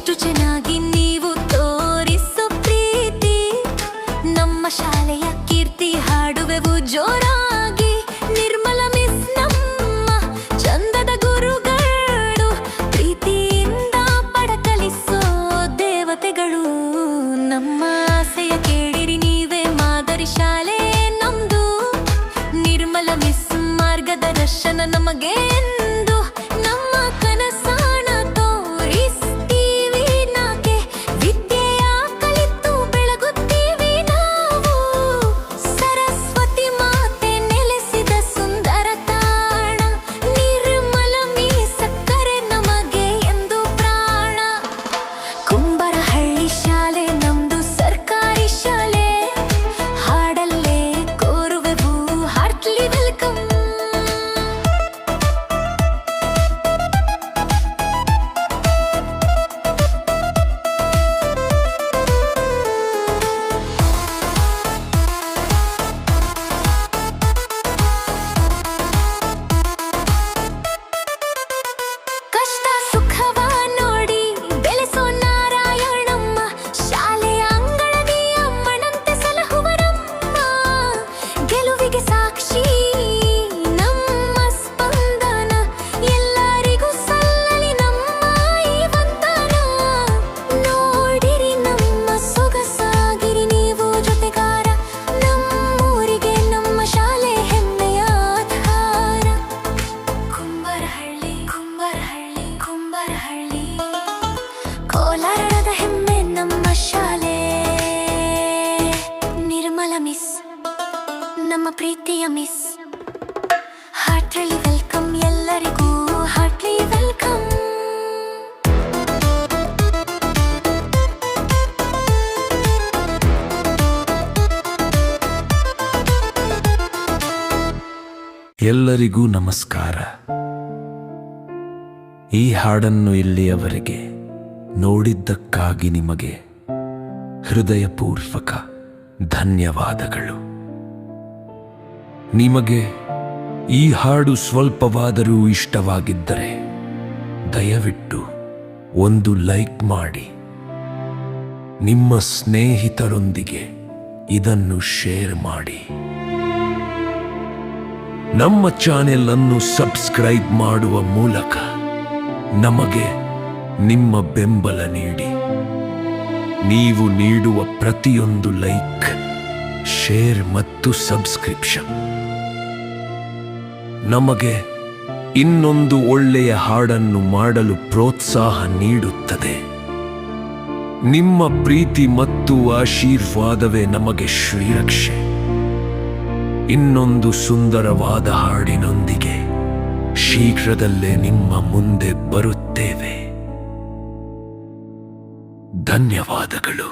ಎಷ್ಟು ಚೆನ್ನಾಗಿ ನೀವು ತೋರಿಸೋ ಪ್ರೀತಿ, ನಮ್ಮ ಶಾಲೆಯ ಕೀರ್ತಿ ಹಾಡುವೆವು ಜೋರಾಗಿ. ನಿರ್ಮಲ ಮಿಸ್ ನಮ್ಮ ಚಂದದ ಗುರುಗಳು, ಪ್ರೀತಿಯಿಂದ ಪಡಕಲಿಸೋ ದೇವತೆಗಳು. ನಮ್ಮ ಆಸೆಯ ಕೇಳಿರಿ ನೀವೇ ಮಾದರಿ ಶಾಲೆ ನಮ್ದು, ನಿರ್ಮಲ ಮಿಸ್ ಮಾರ್ಗದರ್ಶನ ನಮಗೆ ಎಂದು. ನಮ್ಮ ಕನಸಾಣ ತೋರಿಸ್ತೀವಿ ನಾಕೆ, ವಿದ್ಯೆಯ ಕಲಿತು ಬೆಳಗುತ್ತೀವಿ ನಾವು. ಸರಸ್ವತಿ ಮಾತೆ ನೆಲೆಸಿದ ಸುಂದರ ತಾಣ, ನಿರ್ಮಲ ಮಿಸ್ ಸಕ್ಕರೆ ನಮಗೆ ಎಂದು ಪ್ರಾಣ. ಕುಂಬರಹಳ್ಳಿ ಶಾಲೆ ನಮ್ದು ಸರ್ಕಾರಿ ಶಾಲೆ, ಹಾಡಲ್ಲೇ ಕೋರುವೆವು ಹಾರ್ಟ್ಲಿ ವೆಲ್ಕಮ್. ಕಷ್ಟ ಸುಖವ ನೋಡಿ ಬೆಳೆಸೋ ನಾರಾಯಣಮ್ಮ, ಶಾಲೆಯ ಅಂಗಳದಿ ಅಮ್ಮನಂತೆ ಸಲಹುವರಮ್ಮ. ಗೆಲುವಿಗೆ ಸಾಕ್ಷಿ ನಮ್ಮ ಸ್ಪಂದನ, ಎಲ್ಲರಿಗೂ ಸಲ್ಲಲಿ ನಮ್ಮ ಈ ವಂದನ. ನೋಡಿರಿ ನಮ್ಮ ಸೊಗಸಾಗಿರಿ ನೀವು ಜೊತೆಗಾರ, ನಮ್ಮೂರಿಗೆ ನಮ್ಮ ಶಾಲೆ ಹೆಮ್ಮೆಯ ಆಧಾರ. ಕುಂಬರಹಳ್ಳಿ ಕುಂಬರಹಳ್ಳಿ ಕುಂಬರಹಳ್ಳಿ, ಕೋಲಾರದ ಹೆಮ್ಮೆ ನಮ್ಮ ಶಾಲೆ. ನಿರ್ಮಲ ಮಿಸ್ ನಮ್ಮ ಪ್ರೀತಿಯ ಮಿಸ್, ಹಾರ್ಟ್ಲಿ ವೆಲ್ಕಮ್ ಎಲ್ಲರಿಗೂ ಹಾರ್ಟ್ಲಿ ವೆಲ್ಕಮ್. ಎಲ್ಲರಿಗೂ ನಮಸ್ಕಾರ. ಈ ಹಾಡನ್ನು ಇಲ್ಲಿಯವರೆಗೆ ನೋಡಿದ್ದಕ್ಕಾಗಿ ನಿಮಗೆ ಹೃದಯಪೂರ್ವಕ ಧನ್ಯವಾದಗಳು. ನಿಮಗೆ ಈ ಹಾಡು ಸ್ವಲ್ಪವಾದರೂ ಇಷ್ಟವಾಗಿದ್ದರೆ ದಯವಿಟ್ಟು ಒಂದು ಲೈಕ್ ಮಾಡಿ, ನಿಮ್ಮ ಸ್ನೇಹಿತರೊಂದಿಗೆ ಇದನ್ನು ಶೇರ್ ಮಾಡಿ, ನಮ್ಮ ಚಾನೆಲ್ ಅನ್ನು ಸಬ್ಸ್ಕ್ರೈಬ್ ಮಾಡುವ ಮೂಲಕ ನಮಗೆ ನಿಮ್ಮ ಬೆಂಬಲ ನೀಡಿ. ನೀವು ನೀಡುವ ಪ್ರತಿಯೊಂದು ಲೈಕ್, ಶೇರ್ ಮತ್ತು ಸಬ್ಸ್ಕ್ರಿಪ್ಷನ್ ನಮಗೆ ಇನ್ನೊಂದು ಒಳ್ಳೆಯ ಹಾಡನ್ನು ಮಾಡಲು ಪ್ರೋತ್ಸಾಹ ನೀಡುತ್ತದೆ. ನಿಮ್ಮ ಪ್ರೀತಿ ಮತ್ತು ಆಶೀರ್ವಾದವೇ ನಮಗೆ ಶ್ರೀರಕ್ಷೆ. ಇನ್ನೊಂದು ಸುಂದರವಾದ ಹಾಡಿನೊಂದಿಗೆ ಶೀಘ್ರದಲ್ಲೇ ನಿಮ್ಮ ಮುಂದೆ ಬರುತ್ತೇವೆ. ಧನ್ಯವಾದಗಳು.